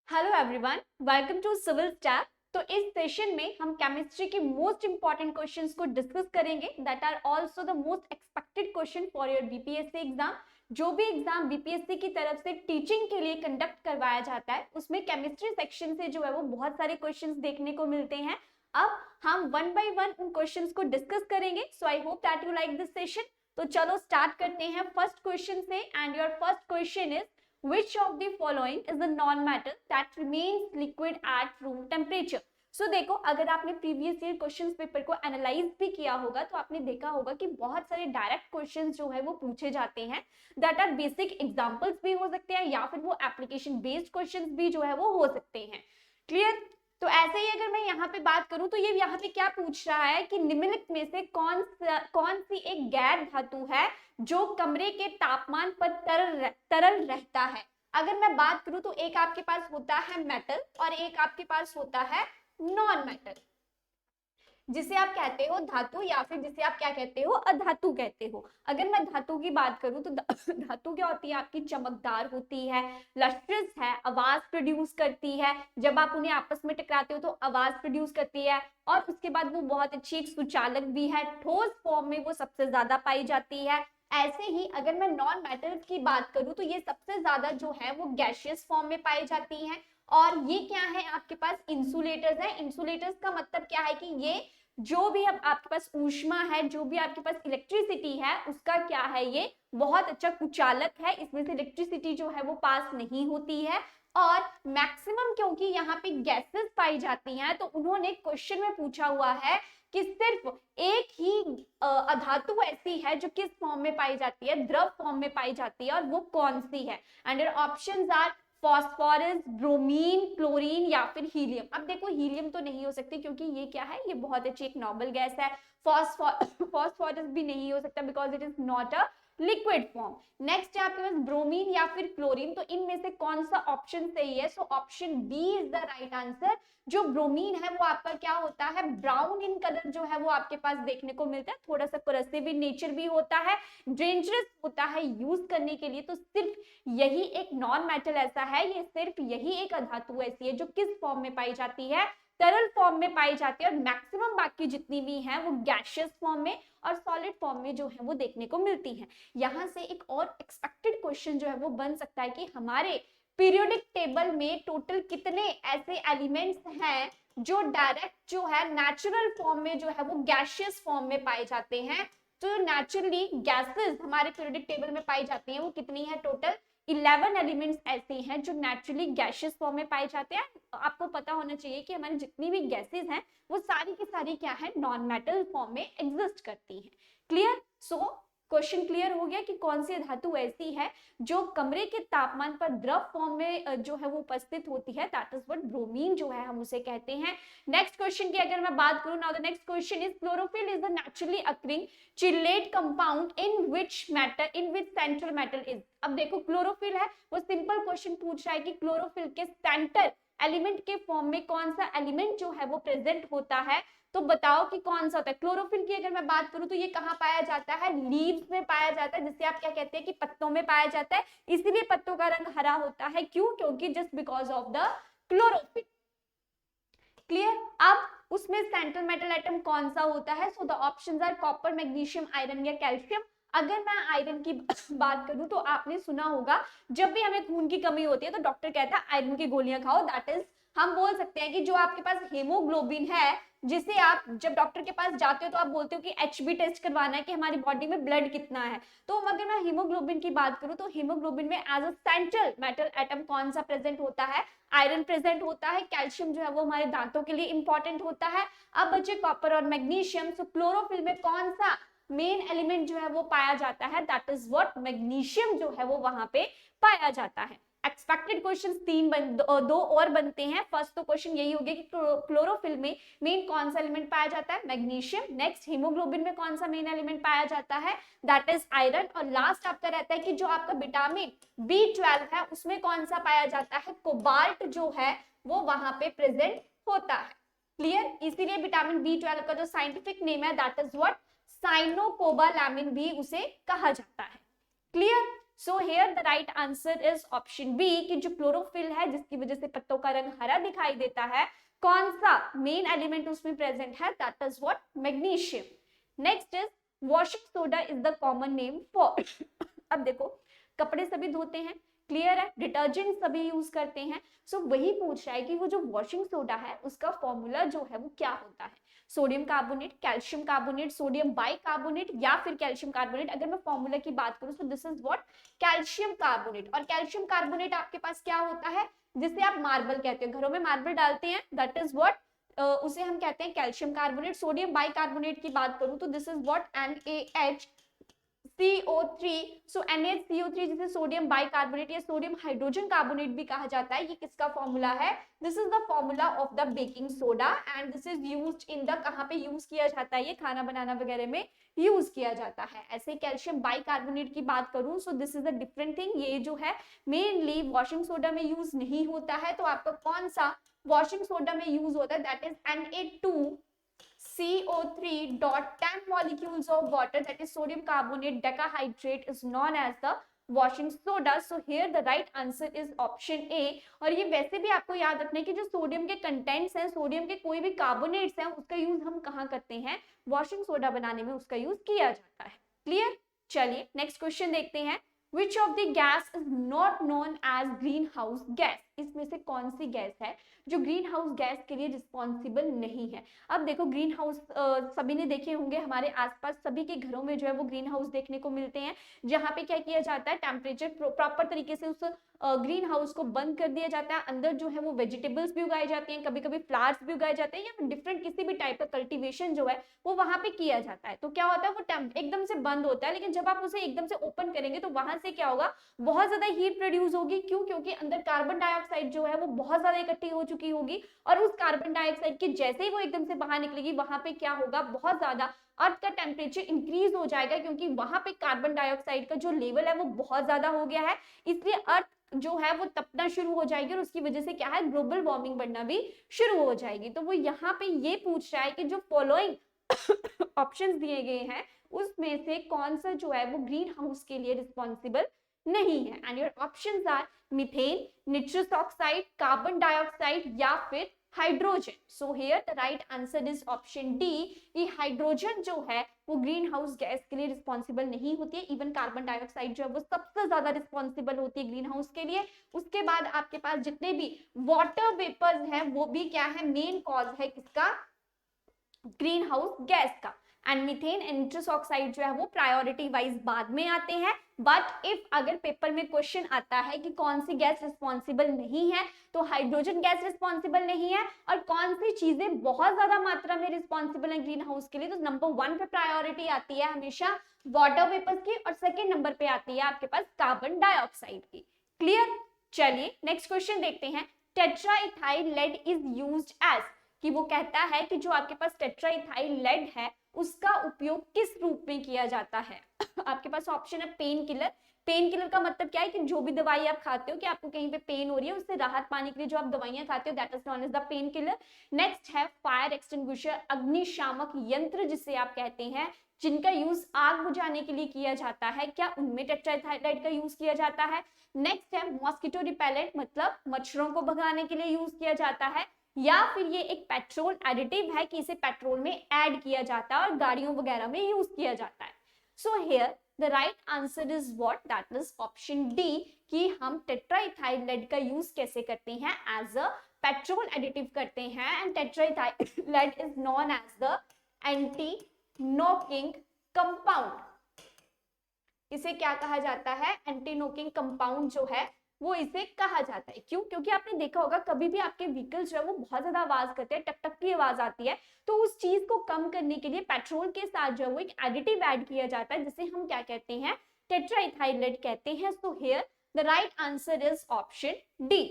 Hello everyone, welcome to civil staff. तो इस session में हम केमिस्ट्री के मोस्ट इंपॉर्टेंट क्वेश्चंस को डिस्कस करेंगे that are also the most expected question for your BPSC exam. जो भी एग्जाम बीपीएससी की तरफ से टीचिंग के लिए कंडक्ट करवाया जाता है उसमें केमिस्ट्री सेक्शन से जो है वो बहुत सारे क्वेश्चंस देखने को मिलते हैं। अब हम वन बाय वन उन क्वेश्चंस को डिस्कस करेंगे। So I hope that you like this session. तो चलो स्टार्ट करते हैं फर्स्ट क्वेश्चन से। And your first question is which of the following is the non-metal that remains liquid at room temperature? So देखो, अगर आपने previous year questions paper को analyse भी किया होगा तो आपने देखा होगा कि बहुत सारे डायरेक्ट क्वेश्चंस जो है वो पूछे जाते हैं दैट आर बेसिक एग्जांपल्स भी हो सकते हैं या फिर वो एप्लीकेशन बेस्ड क्वेश्चंस भी जो है वो हो सकते हैं। क्लियर? तो ऐसे ही अगर मैं यहाँ पे बात करूं तो ये यहाँ पे क्या पूछ रहा है कि निम्नलिखित में से कौन सी एक गैर धातु है जो कमरे के तापमान पर तरल रहता है। अगर मैं बात करूं तो एक आपके पास होता है मेटल और एक आपके पास होता है नॉन मेटल, जिसे आप कहते हो धातु या फिर जिसे आप क्या कहते हो, अधातु कहते हो। अगर मैं धातु की बात करूं तो धातु क्या होती है, आपकी चमकदार होती है, लस्ट्रस है, आवाज प्रोड्यूस करती है, जब आप उन्हें आपस में टकराते हो तो आवाज प्रोड्यूस करती है, और उसके बाद वो बहुत अच्छी एक सुचालक भी है, ठोस फॉर्म में वो सबसे ज्यादा पाई जाती है। ऐसे ही अगर मैं नॉन मेटल की बात करूं तो ये सबसे ज्यादा जो है वो गैसियस फॉर्म में पाई जाती है। और ये क्या है, आपके पास इंसुलेटर्स है। इंसुलेटर्स का मतलब क्या है कि ये जो भी अब आपके पास ऊष्मा है, जो भी आपके पास इलेक्ट्रिसिटी है, उसका क्या है, ये बहुत अच्छा कुचालक है। इसमें से इलेक्ट्रिसिटी जो है वो पास नहीं होती है। और मैक्सिमम क्योंकि यहाँ पे गैसेस पाई जाती हैं तो उन्होंने क्वेश्चन में पूछा हुआ है कि सिर्फ एक ही अधातु ऐसी है जो किस फॉर्म में पाई जाती है, द्रव फॉर्म में पाई जाती है, और वो कौन सी है। And your options are phosphorus, bromine, chlorine या फिर हीलियम। अब देखो, हीलियम तो नहीं हो सकती क्योंकि ये क्या है, ये बहुत अच्छी एक नोबल गैस है। फॉस्फोरस भी नहीं हो सकता because it is not a liquid form. Next है आपके पास ब्रोमीन या फिर क्लोरीन। तो इनमें से कौन सा ऑप्शन सही है? So option B is the right answer. जो ब्रोमीन है वो आपका क्या होता है, ब्राउन इन कलर जो है वो आपके पास देखने को मिलता है, थोड़ा सा करसिव इन नेचर भी होता है, डेंजरस होता है यूज करने के लिए। तो सिर्फ यही एक नॉन मेटल ऐसा है, ये सिर्फ यही एक अधातु ऐसी है जो किस फॉर्म में पाई जाती है, तरल फॉर्म में पाई जाती है। और मैक्सिमम बाकी जितनी भी हैं वो गैसियस फॉर्म में और सॉलिड फॉर्म में जो है वो देखने को मिलती है। यहाँ से एक और एक्सपेक्टेड क्वेश्चन जो है वो बन सकता है कि हमारे पीरियोडिक टेबल में टोटल कितने ऐसे एलिमेंट्स हैं जो डायरेक्ट जो है नेचुरल फॉर्म में जो है वो गैसियस फॉर्म में पाए जाते हैं। तो नेचुरली गैसेस हमारे पीरियोडिक टेबल में पाई जाती हैं वो कितनी है, टोटल 11 एलिमेंट्स ऐसे हैं जो नेचुरली गैसियस फॉर्म में पाए जाते हैं। आपको पता होना चाहिए कि हमारी जितनी भी गैसेस हैं वो सारी की सारी क्या है, नॉन मेटल फॉर्म में एग्जिस्ट करती हैं। क्लियर? सो क्वेश्चन क्लियर हो गया कि कौन सी धातु ऐसी है जो कमरे के तापमान पर द्रव फॉर्म में जो है वो उपस्थित होती है, दैट इज व्हाट ब्रोमीन जो है हम उसे कहते हैं। नेक्स्ट क्वेश्चन की अगर मैं बात करूं, now the next question is chlorophyll is the naturally occurring chelate compound in which central metal is. अब देखो, क्लोरोफिल है, वो सिंपल क्वेश्चन पूछ रहा है कि क्लोरोफिल के सेंटर एलिमेंट के फॉर्म में कौन सा एलिमेंट जो है वो प्रेजेंट होता है। तो बताओ कि कौन सा होता है। क्लोरोफिल की अगर मैं बात करूं तो ये कहाँ पाया जाता है, लीव्स में पाया जाता है, जिसे आप क्या कहते हैं कि पत्तों में पाया जाता है। इसीलिए पत्तों का रंग हरा होता है। क्यों? क्योंकि just because of the chlorophyll. Clear? अब उसमें सेंट्रल मेटल एटम कौन सा होता है? So the options are copper, magnesium, iron या कैल्शियम। अगर मैं आयरन की बात करूं तो आपने सुना होगा जब भी हमें खून की कमी होती है तो डॉक्टर कहता है आयरन की गोलियां खाओ। दैट इज, हम बोल सकते हैं कि जो आपके पास हेमोग्लोबिन है, जिसे आप जब डॉक्टर के पास जाते हो तो आप बोलते हो कि एचबी टेस्ट करवाना है कि हमारी बॉडी में ब्लड कितना है। तो अगर मैं हीमोग्लोबिन की बात करूं तो हीमोग्लोबिन में as a central metal atom कौन सा प्रेजेंट होता है, आयरन प्रेजेंट होता है। कैल्शियम जो है वो हमारे दांतों के लिए इंपॉर्टेंट होता है। अब बचे कॉपर और मैग्नीशियम। सो क्लोरोफिल में कौन सा मेन एलिमेंट जो है वो पाया जाता है, दैट इज व्हाट मैग्नीशियम जो है वो वहां पे पाया जाता है। एक्सपेक्टेड क्वेश्चन दो और बनते हैं। फर्स्ट तो क्वेश्चन यही हो गया कि क्लोरोफिल में मेन कौन सा एलिमेंट पाया जाता है, मैग्नीशियम। नेक्स्ट, हीमोग्लोबिन में कौन सा मेन एलिमेंट पाया जाता है, दैट इज आयरन। और लास्ट आपका रहता है कि जो आपका विटामिन B12 है उसमें कौन सा पाया जाता है, कोबाल्ट जो है वो वहां पे प्रेजेंट होता है। क्लियर? इसीलिए विटामिन B12 का जो साइंटिफिक नेम है दैट इज व्हाट साइनोकोबालैमिन भी उसे कहा जाता है। Clear? So here the right answer is option B कि जो क्लोरोफिल है जिसकी वजह से पत्तों का रंग हरा दिखाई देता है, कौन सा मेन एलिमेंट उसमें प्रेजेंट है, that is what, magnesium. Next is washing soda is the common name for अब देखो कपड़े सभी धोते हैं, क्लियर है, डिटर्जेंट सभी यूज करते हैं, सो वही पूछ रहा है कि वो जो वॉशिंग सोडा है उसका फॉर्मूला जो है वो क्या होता है, sodium carbonate, calcium carbonate, sodium bicarbonate या फिर कैल्शियम कार्बोनेट। अगर मैं फॉर्मूला की बात करूं तो this is what, calcium carbonate. और कैल्शियम कार्बोनेट आपके पास क्या होता है, जिसे आप मार्बल कहते हो, घरों में मार्बल डालते हैं, दैट इज व्हाट, उसे हम कहते हैं कैल्शियम कार्बोनेट। सोडियम बाइकार्बोनेट की बात करूं तो this is what, NaCO3। So NaCO3 जिसे सोडियम बाइकार्बोनेट या सोडियम हाइड्रोजन कार्बोनेट भी कहा जाता है, ये किसका फॉर्मूला है, this is the formula of the baking soda and this is used in the, कहां पे यूज किया जाता है, ये खाना बनाना वगैरह में यूज किया जाता है। ऐसे कैल्शियम बाइकार्बोनेट की बात करूं so this is a different thing, ये जो है मेनली वॉशिंग सोडा में यूज नहीं होता है। तो आपका कौन सा वॉशिंग सोडा में यूज होता है, that is Na2CO3.10 molecules of water, that is sodium carbonate decahydrate, is known as the washing soda. So here the right answer is option A। और ये वैसे भी आपको याद रखना है कि जो सोडियम के कंटेंट्स हैं, सोडियम के कोई भी कार्बोनेट्स हैं, उसका यूज हम कहाँ करते हैं, वॉशिंग सोडा बनाने में उसका यूज किया जाता है। क्लियर, चलिए नेक्स्ट क्वेश्चन देखते हैं। Which of the gas is not known as greenhouse gas? इसमें से कौन सी गैस है जो ग्रीन हाउस गैस के लिए रिस्पॉन्सिबल नहीं है। अब देखो ग्रीन हाउस सभी ने देखे होंगे, हमारे आसपास सभी के घरों में जो है वो ग्रीन हाउस देखने को मिलते हैं, जहाँ पे क्या किया जाता है, टेम्परेचर प्रॉपर तरीके से उस ग्रीन हाउस को बंद कर दिया जाता है, अंदर जो है वो वेजिटेबल्स भी उगाई जाती हैं, कभी कभी फ्लावर्स भी उगाए जाते हैं, या डिफरेंट किसी भी टाइप का कल्टीवेशन जो है वो वहां पे किया जाता है। तो क्या होता है, वो एकदम से बंद होता है, लेकिन जब आप उसे एकदम से ओपन करेंगे तो वहां से क्या होगा, बहुत ज्यादा हीट प्रोड्यूस होगी। क्यों, क्योंकि अंदर कार्बन डाइऑक्साइड जो है वो बहुत ज्यादा इकट्ठी हो चुकी होगी, और उस कार्बन डाइऑक्साइड के जैसे ही वो एकदम से बाहर निकलेगी, वहां पे क्या होगा, बहुत ज्यादा अर्थ का टेम्परेचर इंक्रीज हो जाएगा, क्योंकि वहां पे कार्बन डाइऑक्साइड का जो लेवल है वो बहुत ज्यादा हो गया है, इसलिए अर्थ जो है वो तपना शुरू हो जाएगी, और उसकी वजह से क्या है, ग्लोबल वार्मिंग बढ़ना भी शुरू हो जाएगी। तो वो यहाँ पे ये पूछ रहा है कि जो फॉलोइंग ऑप्शंस दिए गए हैं उसमें से कौन सा जो है वो ग्रीन हाउस के लिए रिस्पॉन्सिबल नहीं है। And your options are methane, nitrous oxide, carbon dioxide या फिर hydrogen. So here the right answer is option D कि हाइड्रोजन जो है वो ग्रीन हाउस गैस के लिए रिस्पॉन्सिबल नहीं होती है। इवन कार्बन डाइऑक्साइड जो है वो सबसे ज्यादा रिस्पॉन्सिबल होती है ग्रीन हाउस के लिए। उसके बाद आपके पास जितने भी वाटर वेपर्स हैं वो भी क्या है, मेन कॉज है किसका, ग्रीन हाउस गैस का। एंड मीथेन एंड निट्रस ऑक्साइड जो है वो प्रायोरिटी वाइज बाद में आते हैं। बट इफ अगर पेपर में क्वेश्चन आता है कि कौन सी गैस रिस्पॉन्सिबल नहीं है, तो हाइड्रोजन गैस रिस्पॉन्सिबल नहीं है, और कौन सी चीजें बहुत ज्यादा मात्रा में रिस्पॉन्सिबल है ग्रीन हाउस के लिए, तो नंबर 1 पे प्रायोरिटी आती है हमेशा वाटर वेपर्स की, और सेकेंड नंबर पे आती है आपके पास कार्बन डाइऑक्साइड की। क्लियर, चलिए नेक्स्ट क्वेश्चन देखते हैं। Tetraethyl lead is used as, कि वो कहता है कि जो आपके पास टेट्राइथाइल लेड है उसका उपयोग किस रूप में किया जाता है। आपके पास ऑप्शन है पेन किलर। पेन किलर का मतलब क्या है कि जो भी दवाई आप खाते हो कि आपको कहीं पे पेन हो रही है, उससे राहत पाने के लिए जो आप दवाइयां खाते हो, that is known as the painkiller. Next है फायर एक्सटिंग्विशर, अग्निशामक यंत्र जिसे आप कहते हैं, जिनका यूज आग बुझाने के लिए किया जाता है, क्या उनमें टेट्राइथाइलाइड का यूज किया जाता है। नेक्स्ट है मॉस्किटो रिपेलेंट, मतलब मच्छरों को भगाने के लिए यूज किया जाता है, या फिर ये एक पेट्रोल एडिटिव है कि इसे पेट्रोल में ऐड किया जाता है और गाड़ियों वगैरह में यूज किया जाता है। So here the right answer is what, that is option D कि हम टेट्राइथाइल लेड का यूज कैसे करते हैं, एज अ पेट्रोल एडिटिव करते हैं। And tetraethyl lead is known as the anti knocking compound. इसे क्या कहा जाता है, एंटी नॉकिंग कंपाउंड जो है वो इसे कहा जाता है। क्यों, क्योंकि आपने देखा होगा कभी भी आपके व्हीकल्स जो है वो बहुत ज्यादा आवाज करते हैं, टक टक की आवाज आती है, तो उस चीज को कम करने के लिए पेट्रोल के साथ जो है वो एक एडिटिव ऐड किया जाता है, जिसे हम क्या कहते हैं, टेट्राइथाइल लेड कहते हैं। सो here the right answer is option D.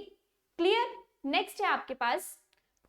Clear, next है आपके पास,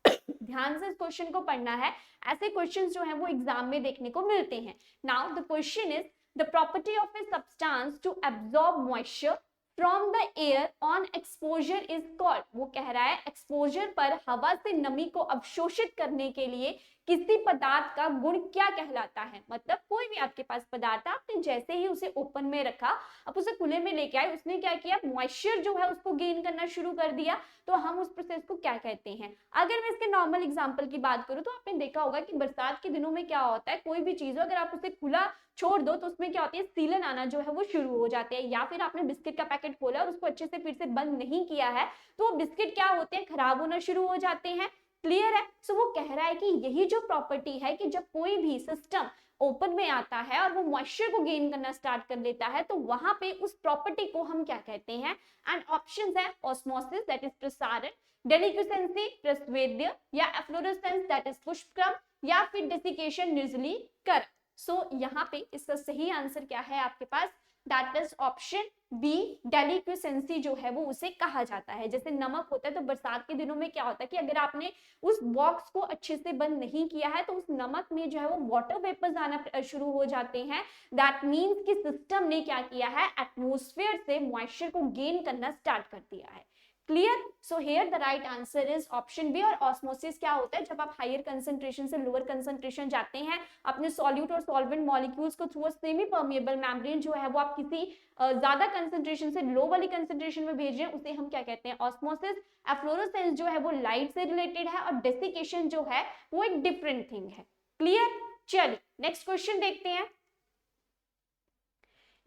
ध्यान से इस क्वेश्चन को पढ़ना है, ऐसे क्वेश्चंस जो है वो एग्जाम में देखने को मिलते हैं। Now the question is the property of a substance to absorb moisture from the air on exposure is called. वो कह रहा है एक्सपोजर पर हवा से नमी को अवशोषित करने के लिए किसी पदार्थ का गुण क्या कहलाता है। मतलब कोई भी आपके पास पदार्थ है, आपने जैसे ही उसे ओपन में रखा, अब उसे खुले में लेके आए, उसने क्या किया, मॉइस्चर जो है उसको गेन करना शुरू कर दिया, तो हम उस प्रोसेस को क्या कहते हैं। अगर मैं इसके नॉर्मल एग्जांपल की बात करूं तो आपने देखा होगा कि बरसात के दिनों में क्या होता है, कोई भी चीज हो अगर आप उसे खुला छोड़ दो तो उसमें क्या होती है, सीलन आना जो है वो शुरू हो जाते हैं। या फिर आपने बिस्किट का पैकेट खोला और उसको अच्छे से फिर से बंद नहीं किया है तो बिस्किट क्या होते हैं, खराब होना शुरू हो जाते हैं। क्लियर है। सो वो कह रहा है कि यही जो प्रॉपर्टी है कि जब कोई भी सिस्टम ओपन में आता है और वो मॉइस्चर को गेन करना स्टार्ट कर लेता है तो वहां पे उस प्रॉपर्टी को हम क्या कहते हैं। एंड ऑप्शंस है ऑस्मोसिस दैट इज प्रसारण, डेलिक्विसेंसी प्रस्वेद्य, या एफ्लोरेसेंस दैट इज पुष्पक्रम, या फिर डेसिकेशन निर्जलीकरण। सो यहाँ पे इसका सही आंसर क्या है आपके पास, दैट इज ऑप्शन बी, डेलिक्विसेंसी जो है वो उसे कहा जाता है। जैसे नमक होता है तो बरसात के दिनों में क्या होता है कि अगर आपने उस बॉक्स को अच्छे से बंद नहीं किया है तो उस नमक में जो है वो वाटर वेपर्स आना शुरू हो जाते हैं। दैट मीन्स कि सिस्टम ने क्या किया है, एटमॉस्फेयर से मॉइस्चर को गेन करना स्टार्ट कर दिया है। Clear. So here the right answer is option B. और ऑस्मोसिस क्या होता है, जब आप हायर कंसंट्रेशन से लोअर कंसंट्रेशन जाते हैं अपने सॉल्यूट और सॉल्वेंट मॉलिक्यूल्स को through a semi permeable membrane जो है वो आप किसी ज्यादा कंसंट्रेशन से लो वाली कंसंट्रेशन में भेज रहे हैं, उसे हम क्या कहते हैं, ऑस्मोसिस। एफ्लोरोसेंस जो है वो लाइट से रिलेटेड है और डेसिकेशन जो है वो एक डिफरेंट थिंग है। क्लियर। चलिए नेक्स्ट क्वेश्चन देखते हैं।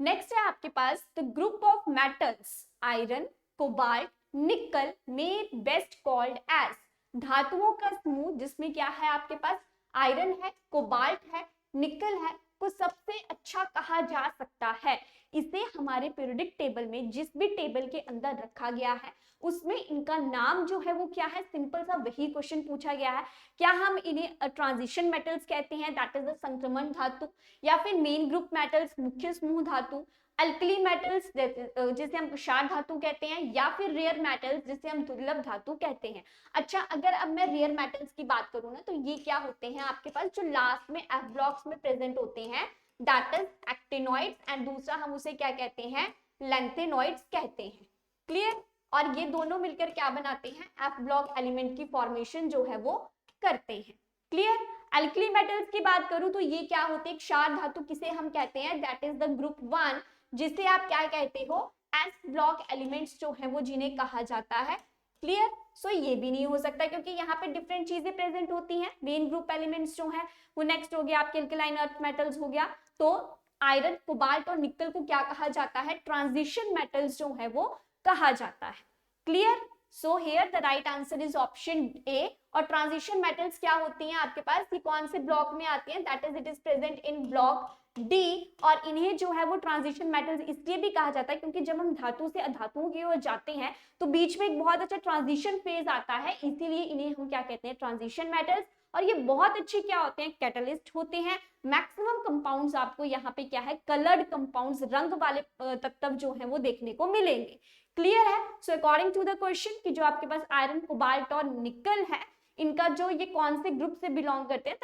नेक्स्ट है आपके पास the group of metals iron, cobalt, nickel में बेस्ट कॉल्ड एज, धातुओं का समूह जिसमें क्या है आपके पास, आयरन है, कोबाल्ट है, निकल है, को सबसे अच्छा कहा जा सकता है। इसे हमारे पीरियोडिक टेबल में जिस भी टेबल के अंदर रखा गया है उसमें इनका नाम जो है वो क्या है, सिंपल सा वही क्वेश्चन पूछा गया है। क्या हम इन्हें ट्रांजिशन मेटल्स कहते हैं, दैट इज द संक्रमण धातु, या फिर मेन ग्रुप मेटल्स मुख्य समूह धातु, अल्कली मेटल्स जिसे हम क्षार धातु कहते हैं, या फिर रेयर मेटल्स जिसे हम दुर्लभ धातु कहते हैं। अच्छा अगर अब मैं रेयर मेटल्स की बात करूं ना तो ये क्या होते हैं आपके पास, जो लास्ट में एफ ब्लॉक्स में प्रेजेंट होते हैं, दैट इज एक्टिनोइड्स, एंड दूसरा हम उसे क्या कहते हैं, लैंथेनोइड्स कहते हैं। क्लियर। और ये दोनों मिलकर क्या बनाते हैं, एफ ब्लॉक एलिमेंट की फॉर्मेशन जो है वो करते हैं। क्लियर। अल्कली मेटल्स की बात करूं तो ये क्या होते हैं, क्षार धातु किसे हम कहते हैं, दैट इज द ग्रुप 1, जिसे आप क्या कहते हो, एस ब्लॉक एलिमेंट्स जो है वो जिन्हें कहा जाता है। क्लियर। सो ये भी नहीं हो सकता क्योंकि यहाँ पे डिफरेंट चीजें प्रेजेंट होती हैं। मेन ग्रुप एलिमेंट्स जो है वो नेक्स्ट हो गया आपके अल्कलाइन अर्थ मेटल्स हो गया, तो आयरन, कोबाल्ट और निकल को क्या कहा जाता है, ट्रांजिशन मेटल्स जो है वो कहा जाता है। Clear. So here the right answer is option ए। और ट्रांजिशन मेटल्स क्या होती हैं आपके पास, ये कौन से ब्लॉक में आती हैं, that is it is present in block D. और इन्हें जो है वो ट्रांजिशन मेटल्स इसलिए भी कहा जाता है क्योंकि जब हम धातु से अधातुओं की ओर जाते हैं तो बीच में एक बहुत अच्छा ट्रांजिशन फेज आता है, इसीलिए इन्हें हम क्या कहते हैं, ट्रांजिशन मेटल्स। और ये बहुत अच्छे क्या होते हैं, कैटलिस्ट होते हैं। मैक्सिमम कंपाउंड्स आपको यहाँ पे क्या है, कलर्ड कंपाउंड्स, रंग वाले तत्व जो है वो देखने को मिलेंगे। क्लियर है। So according to the question कि जो आपके पास आयरन, कोबाल्ट और निकल है, इनका जो ये कौन से ग्रुप से बिलोंग करते हैं,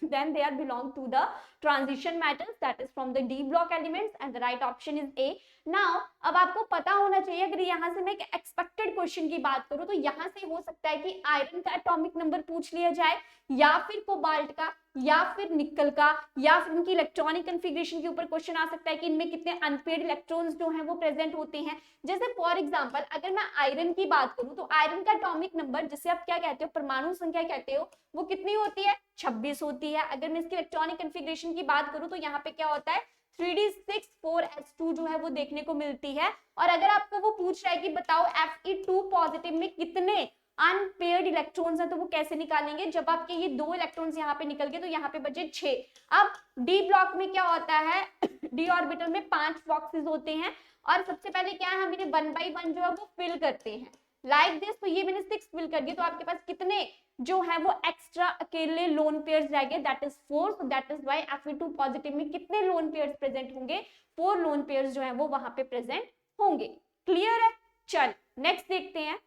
then they are belong to the transition metals, that is from the D block elements, and the right option is A. Now अब आपको पता होना चाहिए, अगर यहाँ से मैं एक एक्सपेक्टेड क्वेश्चन की बात करूँ तो यहाँ से हो सकता है कि आयरन का एटॉमिक नंबर पूछ लिया जाए, या फिर कोबाल्ट का, या फिर निकल का, या फिर उनकी इलेक्ट्रॉनिक कन्फिग्रेशन के ऊपर क्वेश्चन आ सकता है कि इनमें कितने अनपेयर्ड इलेक्ट्रॉन्स जो हैं वो प्रेजेंट होते हैं। जैसे फॉर एग्जांपल अगर मैं आयरन की बात करूं तो आयरन का एटॉमिक नंबर जिसे आप क्या कहते हो, परमाणु संख्या कहते हो, वो कितनी होती है, 26 होती है। अगर मैं इसकी इलेक्ट्रॉनिक कन्फिग्रेशन की बात करूं तो यहाँ पे क्या होता है, 3d6,4s2 जो है वो देखने को मिलती है। और अगर आपको वो पूछ रहा है कि बताओ Fe2 पॉजिटिव में कितने अनपेयर्ड इलेक्ट्रॉन्स हैं, तो वो कैसे निकालेंगे, जब आपके ये 2 इलेक्ट्रॉन्स यहाँ पे निकल गए तो यहाँ पे बचे 6। अब डी ब्लॉक में क्या होता है, डी ऑर्बिटल में 5 बॉक्सेस होते हैं और सबसे पहले क्या है, हम इन्हें 1 by 1 जो है वो फिल करते हैं लाइक दिस। तो ये मैंने 6 फिल कर दिया, तो आपके पास कितने जो है वो एक्स्ट्रा अकेले लोन पेयर्स रह गए, that is 4। So that is why Fe2 positive में कितने लोन पेयर्स प्रेजेंट होंगे, 4 लोन पेयर्स जो है वो वहां पे प्रेजेंट होंगे। क्लियर है। चल नेक्स्ट देखते हैं,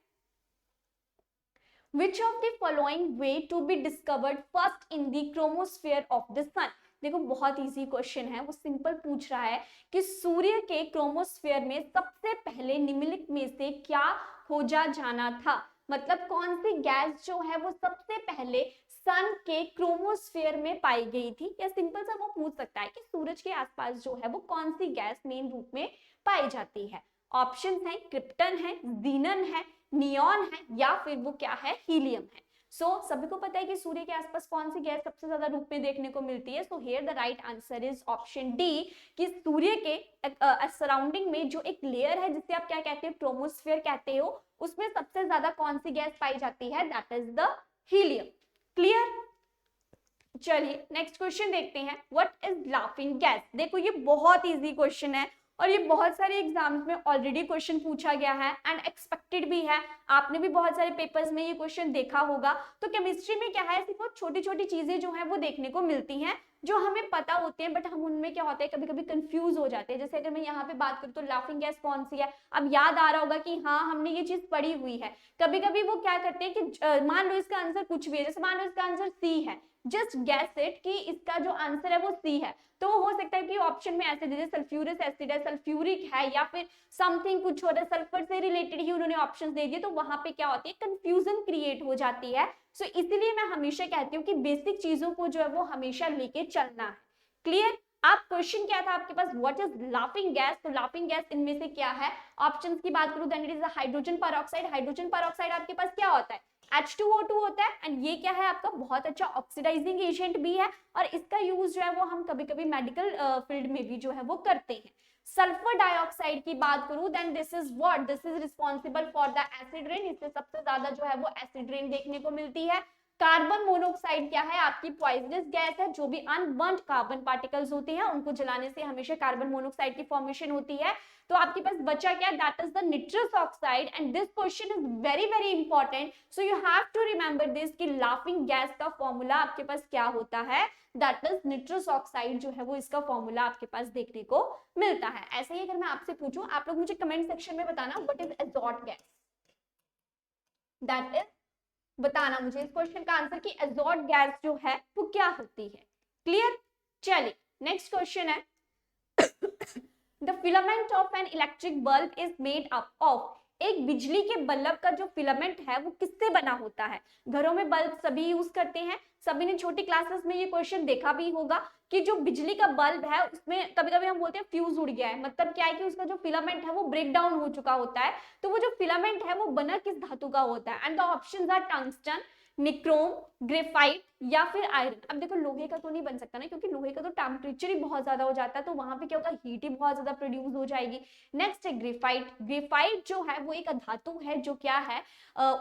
Which of the following way to be discovered first in the chromosphere of the sun? देखो बहुत इजी क्वेश्चन है, वो सिंपल पूछ रहा है कि सूर्य के क्रोमोस्फेयर में सबसे पहले निम्नलिखित में से क्या खोजा जाना था। मतलब कौन सी गैस जो है वो सबसे पहले सन के क्रोमोस्फेयर में पाई गई थी? या सिंपल सा वो पूछ सकता है कि सूरज के आसपास जो है वो कौन सी गैस मेन रूप में पाई जाती है? ऑप्शंस हैं क्रिप्टन है, जीनन है, नियॉन है, या फिर वो क्या है, हीलियम है। सभी को पता है कि सूर्य के आसपास कौन सी गैस सबसे ज्यादा रूप में देखने को मिलती है। So here the right answer is option D, कि सूर्य के सराउंडिंग में जो एक लेयर है जिसे आप क्या कहते हैं, क्रोमोस्फेयर कहते हो, उसमें सबसे ज्यादा कौन सी गैस पाई जाती है, that is the helium. Clear? चलिए नेक्स्ट क्वेश्चन देखते हैं, व्हाट इज लाफिंग गैस। देखो ये बहुत इजी क्वेश्चन है और ये बहुत सारे एग्जाम्स में ऑलरेडी क्वेश्चन पूछा गया है एंड एक्सपेक्टेड भी है। आपने भी बहुत सारे पेपर्स में ये क्वेश्चन देखा होगा। तो केमिस्ट्री में क्या है, सिर्फ बहुत छोटी छोटी चीजें जो है वो देखने को मिलती हैं जो हमें पता होते हैं, बट हम उनमें क्या होता है कभी कभी कंफ्यूज हो जाते हैं। जैसे अगर मैं यहाँ पे बात करूँ तो लाफिंग गैस कौन सी है, अब याद आ रहा होगा कि हाँ हमने ये चीज पढ़ी हुई है। कभी कभी वो क्या करते हैं कि मान लो इसका आंसर कुछ भी है, जैसे मान लो इसका आंसर सी है, जस्ट गैस इट कि इसका जो आंसर है वो सी है, तो हो सकता है कि ऑप्शन में ऐसे दे दे सल्फ्यूरिक एसिड है, सल्फ्यूरिक है, या फिर समथिंग कुछ हो रहा है, सल्फर से रिलेटेड ही उन्होंने ऑप्शंस दे दिए, तो वहां पे क्या होती है, कंफ्यूजन क्रिएट हो जाती है। सो इसीलिए मैं हमेशा कहती हूँ कि बेसिक चीजों को जो है वो हमेशा लेके चलना है। क्लियर? आप क्वेश्चन क्या था आपके पास, व्हाट इज लाफिंग गैस। तो लाफिंग गैस इनमें से क्या है, ऑप्शंस की बात करूं then it is hydrogen peroxide. Hydrogen peroxide आपके पास क्या होता है, H2O2 होता है, एंड ये क्या है आपका बहुत अच्छा ऑक्सीडाइजिंग एजेंट भी है, और इसका यूज जो है वो हम कभी कभी मेडिकल फील्ड में भी जो है वो करते हैं। सल्फर डाइऑक्साइड की बात करूं then this is what, this is responsible for the acid rain, इससे सबसे ज्यादा जो है वो एसिड रेन देखने को मिलती है। कार्बन मोनोऑक्साइड क्या है, आपकी पॉइजनस गैस है, जो भी अनबर्न्ड कार्बन पार्टिकल्स होते हैं उनको जलाने से हमेशा कार्बन मोनोऑक्साइड की फॉर्मेशन होती है। तो आपके पास बचा क्या, that is the nitrous oxide, and this question is very very important, so you have to remember this कि लाफिंग गैस का फॉर्मूला आपके पास क्या होता है, दैट इज निट्रस ऑक्साइड जो है वो इसका फॉर्मूला आपके पास देखने को मिलता है। ऐसे ही अगर मैं आपसे पूछूं, आप लोग मुझे कमेंट सेक्शन में बताना what is azote gas, that is बताना मुझे इस क्वेश्चन का आंसर कि एजोट गैस जो है वो क्या होती है। क्लियर? चलिए नेक्स्ट क्वेश्चन है, the filament of an electric bulb is made up of. एक बिजली के बल्ब का जो फिलामेंट है वो किससे बना होता है। घरों में बल्ब सभी यूज करते हैं, सभी ने छोटी क्लासेस में ये क्वेश्चन देखा भी होगा कि जो बिजली का बल्ब है उसमें कभी कभी हम बोलते हैं फ्यूज उड़ गया है, मतलब क्या है कि उसका जो फिलामेंट है वो ब्रेक डाउन हो चुका होता है। तो वो जो फिलामेंट है वो बना किस धातु का होता है, and the options are tungsten, nichrome, graphite या फिर आयरन। अब देखो लोहे का तो नहीं बन सकता ना, क्योंकि लोहे का तो टेम्परेचर ही बहुत ज्यादा हो जाता है, तो वहां पे क्या होगा, हीट ही बहुत ज्यादा प्रोड्यूस हो जाएगी। नेक्स्ट है ग्रेफाइट। ग्रेफाइट जो है वो एक धातु है जो क्या है,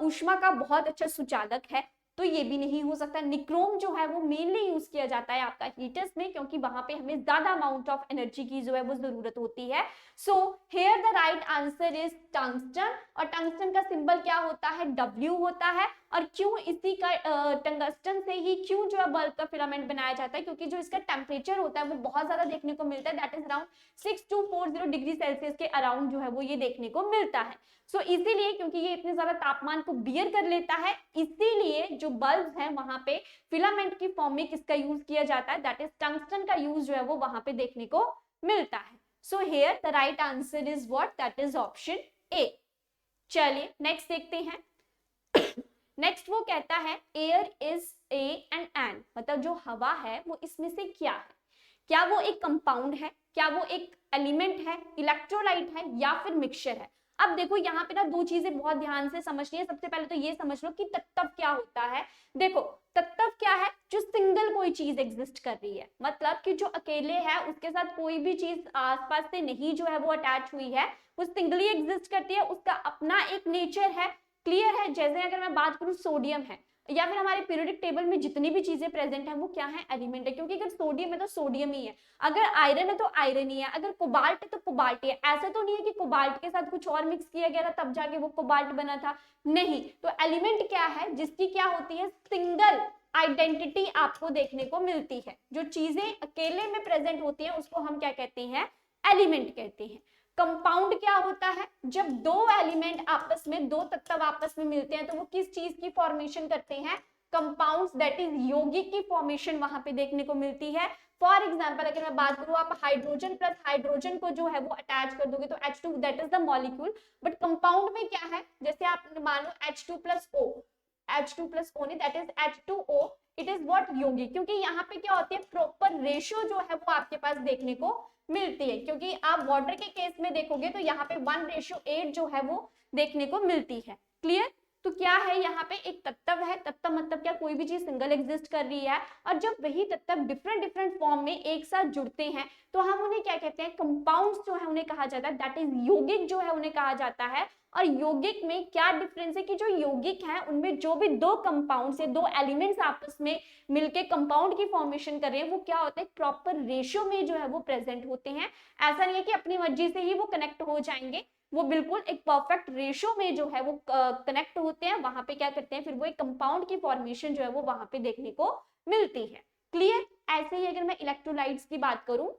ऊष्मा का बहुत अच्छा सुचालक है, तो ये भी नहीं हो सकता। निक्रोम जो है वो मेनली यूज किया जाता है आपका हीटर्स में, क्योंकि वहां पे हमें ज्यादा अमाउंट ऑफ एनर्जी की जो है वो जरूरत होती है। So here the right answer is tungsten, और टंगस्टन का सिंबल क्या होता है, W होता है। और क्यों इसी का टंगस्टन से ही क्यों जो है बल्ब का फिलामेंट बनाया जाता है, क्योंकि जो इसका टेम्परेचर होता है वो बहुत ज्यादा देखने को मिलता है, that is around 6240 degree Celsius के अराउंड जो है वो ये देखने को मिलता है। सो इसीलिए क्योंकि ये इतने ज्यादा तापमान को बियर कर लेता है, इसीलिए जो बल्ब है वहां पे फिलामेंट की फॉर्म में किसका यूज किया जाता है, दैट इज टंगस्टन का यूज जो है वो वहां पे देखने को मिलता है। So here the right answer is what, that is option A. चलिए नेक्स्ट देखते हैं। नेक्स्ट वो कहता है air is a and an, मतलब जो हवा है वो इसमें से क्या है, क्या वो एक कंपाउंड है, क्या वो एक एलिमेंट है, इलेक्ट्रोलाइट है, या फिर मिक्सचर है। अब देखो यहाँ पे ना दो चीजें बहुत ध्यान से समझनी है। सबसे पहले तो ये समझ लो कि तत्व क्या होता है। देखो तत्व क्या है, जो सिंगल कोई चीज एग्जिस्ट कर रही है, मतलब कि जो अकेले है उसके साथ कोई भी चीज आसपास से नहीं जो है वो अटैच हुई है, वो सिंगली एग्जिस्ट करती है, उसका अपना एक नेचर है। क्लियर है? जैसे अगर मैं बात करूं सोडियम है, या फिर हमारे पीरियोडिक टेबल में जितनी भी चीजें प्रेजेंट है वो क्या है, एलिमेंट है, क्योंकि अगर सोडियम है तो सोडियम ही है, अगर आयरन है तो आयरन ही है, अगर कोबाल्ट है तो कोबाल्ट ही है। ऐसा तो नहीं है कि कोबाल्ट के साथ कुछ और मिक्स किया गया था तब जाके वो कोबाल्ट बना था, नहीं। तो एलिमेंट क्या है, जिसकी क्या होती है, सिंगल आइडेंटिटी आपको देखने को मिलती है। जो चीजें अकेले में प्रेजेंट होती है उसको हम क्या कहते हैं, एलिमेंट कहते हैं। कंपाउंड क्या होता है, जब दो एलिमेंट आपस में, दो तत्व आपस में मिलते हैं तो वो किस चीज की फॉर्मेशन करते हैं, कंपाउंड्स, दैट इज यौगिक की फॉर्मेशन वहां पे देखने को मिलती है। फॉर एग्जांपल अगर मैं बात करूं, आप हाइड्रोजन प्लस हाइड्रोजन को जो है वो अटैच कर दोगे तो H2 that is the molecule, but compound में क्या है, जैसे आप मान लो H2 प्लस O, H2+O नहीं, that is H2O, it is what यौगिक, क्योंकि यहाँ पे क्या होती है प्रॉपर रेशियो जो है वो आपके पास देखने को मिलती है, क्योंकि आप वाटर के केस में देखोगे तो यहाँ पे 1:8 जो है वो देखने को मिलती है। क्लियर? तो क्या है यहाँ पे एक तत्व है, तत्व मतलब क्या, कोई भी चीज सिंगल एग्जिस्ट कर रही है, और जब वही तत्व डिफरेंट डिफरेंट फॉर्म में एक साथ जुड़ते हैं तो हम उन्हें क्या कहते हैं, कंपाउंड्स जो है उन्हें कहा जाता है, दैट इज यौगिक जो है उन्हें कहा जाता है। और यौगिक में क्या डिफरेंस है कि जो यौगिक है उनमें जो भी दो कंपाउंड्स या दो एलिमेंट्स आपस में मिलके कंपाउंड की फॉर्मेशन कर रहे हैं वो क्या होता है, प्रॉपर रेशियो में जो है वो प्रेजेंट होते हैं। ऐसा नहीं है कि अपनी मर्जी से ही वो कनेक्ट हो जाएंगे, वो बिल्कुल एक परफेक्ट रेशियो में जो है वो कनेक्ट होते हैं, वहां पे क्या करते हैं फिर वो एक कंपाउंड की फॉर्मेशन जो है वो वहां पे देखने को मिलती है। क्लियर? ऐसे ही अगर मैं इलेक्ट्रोलाइट्स की बात करूं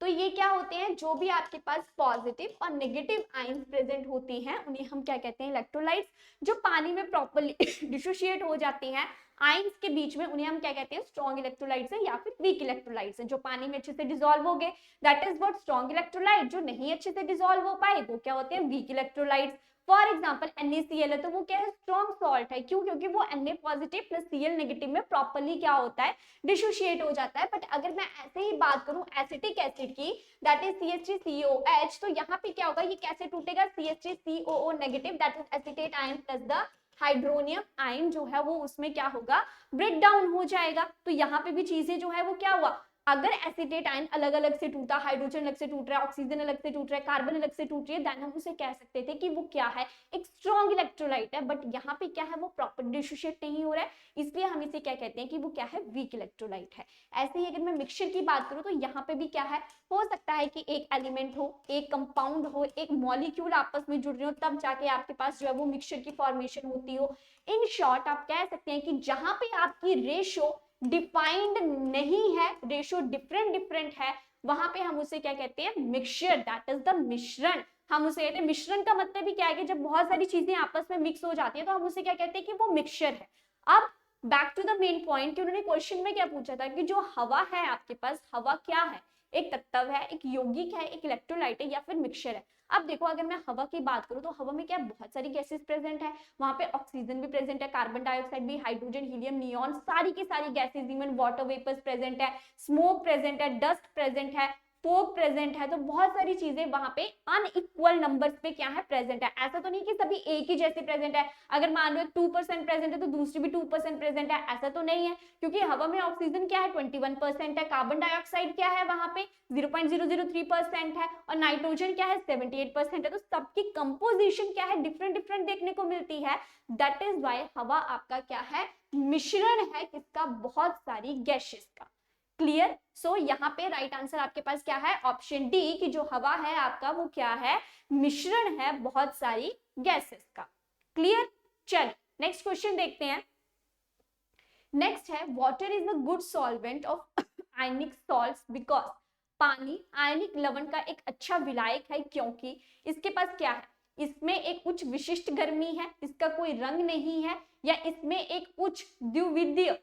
तो ये क्या होते हैं, जो भी आपके पास पॉजिटिव और नेगेटिव आयंस प्रेजेंट होती हैं उन्हें हम क्या कहते हैं, इलेक्ट्रोलाइट्स। जो पानी में प्रॉपर्ली डिसोशिएट हो जाती हैं आयंस के बीच में उन्हें हम क्या कहते हैं, स्ट्रॉन्ग इलेक्ट्रोलाइट्स है या फिर वीक इलेक्ट्रोलाइट्स है। जो पानी में अच्छे से डिसॉल्व हो गए that is what strong electrolyte, जो नहीं अच्छे से डिसॉल्व हो पाए वो क्या होते हैं, weak electrolytes. For example NaCl है तो वो क्या है, स्ट्रॉन्ग सॉल्ट है, क्यों, क्योंकि वो Na positive plus Cl negative में प्रॉपर्ली क्या होता है, डिसोशिएट हो जाता है। बट अगर मैं ऐसे ही बात करूं एसिटिक एसिड की, दैट इज CH3COH, तो यहाँ पे क्या होगा, ये कैसे टूटेगा, CH3COO negative, that is acetate ion plus the hydronium ion जो है वो उसमें क्या होगा, ब्रेक डाउन हो जाएगा। तो यहाँ पे भी चीजें जो है वो क्या हुआ, अगर एसिटेट आयन अलग अलग से टूटा, हाइड्रोजन अलग से टूट रहा है, ऑक्सीजन अलग से टूट रहा है, कार्बन अलग से टूट रही है, देन हम उसे कह सकते थे कि वो क्या है, एक स्ट्रॉन्ग इलेक्ट्रोलाइट है। बट यहाँ पे क्या है, वो प्रॉपर डिसोशिएट नहीं हो रहा है, इसलिए हम इसे क्या कहते हैं कि वो क्या है, वीक इलेक्ट्रोलाइट है। ऐसे ही अगर मैं मिक्सचर की बात करूं तो यहाँ पे भी क्या है, हो सकता है कि एक एलिमेंट हो, एक कंपाउंड हो, एक मॉलिक्यूल आपस में जुड़ रहे हो, तब जाके आपके पास जो है वो मिक्सचर की फॉर्मेशन होती हो। इन शॉर्ट आप कह सकते हैं कि जहां पे आपकी रेशो डिफाइंड नहीं है, रेशो डिफरेंट डिफरेंट है, वहां पे हम उसे क्या कहते हैं, मिक्सचर, दैट इज द मिश्रण। हम उसे कहते हैं, मिश्रण का मतलब भी क्या है कि जब बहुत सारी चीजें आपस में मिक्स हो जाती है तो हम उसे क्या कहते हैं कि वो मिक्सचर है। अब back to the main point कि उन्होंने क्वेश्चन में क्या पूछा था कि जो हवा है आपके पास, हवा क्या है, एक तत्व है, एक यौगिक है, एक इलेक्ट्रोलाइट है या फिर मिक्सचर है। अब देखो अगर मैं हवा की बात करूं तो हवा में क्या बहुत सारी गैसेस प्रेजेंट है, वहां पे ऑक्सीजन भी प्रेजेंट है, कार्बन डाइऑक्साइड भी, हाइड्रोजन, हीलियम, नियॉन, सारी की सारी gases, even water vapours present है, स्मोक प्रेजेंट है, डस्ट प्रेजेंट है, फोक प्रेजेंट है। तो बहुत सारी चीजें वहां पे अनइक्वल नंबर्स पे क्या है, प्रेजेंट है। ऐसा तो नहीं कि सभी एक ही जैसे प्रेजेंट है, अगर मान लो 2% प्रेजेंट है तो दूसरी भी 2% प्रेजेंट है, ऐसा तो नहीं है, क्योंकि हवा में ऑक्सीजन क्या है 21% है, कार्बन डाइऑक्साइड क्या है वहां पे 0.003% है, और नाइट्रोजन क्या है 78% है। तो सबकी कंपोजिशन क्या है, डिफरेंट डिफरेंट देखने को मिलती है। दैट इज वाई हवा आपका क्या है, मिश्रण है किसका, बहुत सारी गैसेस का। क्लियर? सो यहाँ पे राइट आंसर आपके पास क्या है, ऑप्शन डी, कि जो हवा है आपका वो क्या है, मिश्रण है बहुत सारी गैसेस का। क्लियर? चलिए नेक्स्ट क्वेश्चन देखते हैं। नेक्स्ट है, water is a good solvent of ionic salts because, पानी आयनिक लवण का एक अच्छा विलायक है क्योंकि इसके पास क्या है, इसमें एक उच्च विशिष्ट गर्मी है, इसका कोई रंग नहीं है, या इसमें एक उच्च द्विध्रुवीय